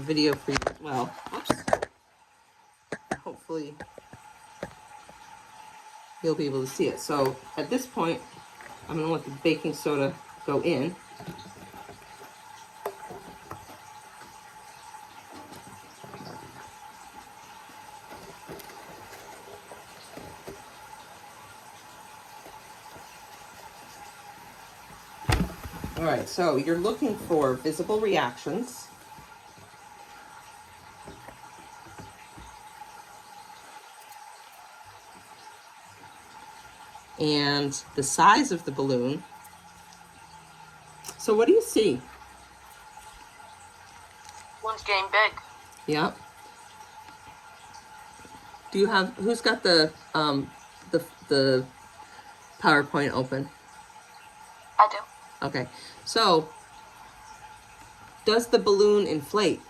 video for you as well. Oops. Hopefully you'll be able to see it. So at this point, I'm going to let the baking soda go in. All right, so you're looking for visible reactions. And the size of the balloon. So what do you see? One's getting big. Yep. Do you have, who's got the PowerPoint open? I do. Okay. So does the balloon inflate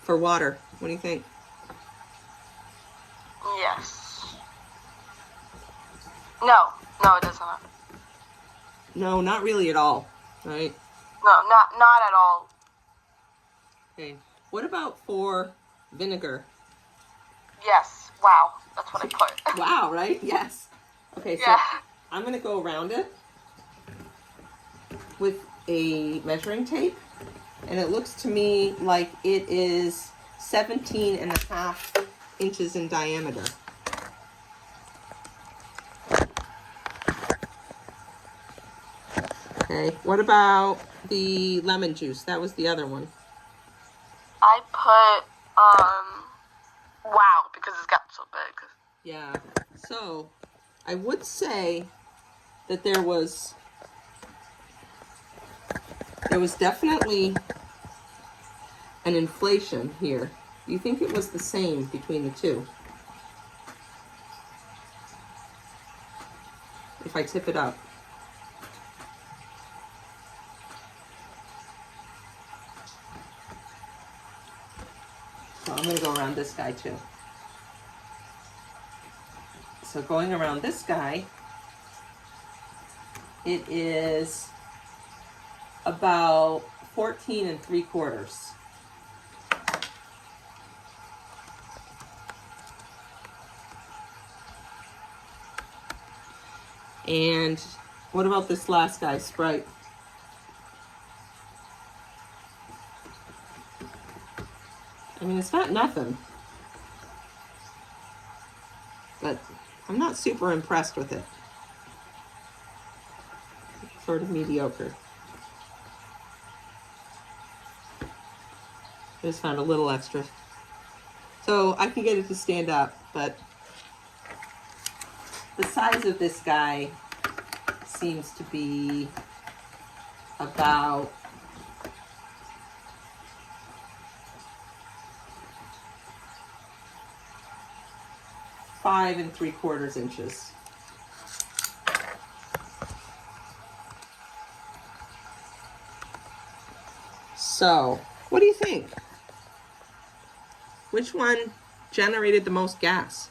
for water? What do you think? Yes. No, it doesn't. No, not really at all, right? No, not at all. Okay. What about for vinegar? Yes. Wow. That's what I put. Wow, right? Yes. Okay, so Yeah. I'm going to go around it with a measuring tape, and it looks to me like it is 17.5 inches in diameter. Okay, what about the lemon juice? That was the other one. I put, wow, because it's got so big. Yeah, so I would say that there was definitely an inflation here. Do you think it was the same between the two? If I tip it up. So I'm going to go around this guy too. So going around this guy, it is about 14.75. And what about this last guy, Sprite? I mean, it's not nothing, but I'm not super impressed with it. Sort of mediocre. I just found a little extra. So I can get it to stand up, but the size of this guy seems to be about five and 3/4 inches. So, what do you think? Which one generated the most gas?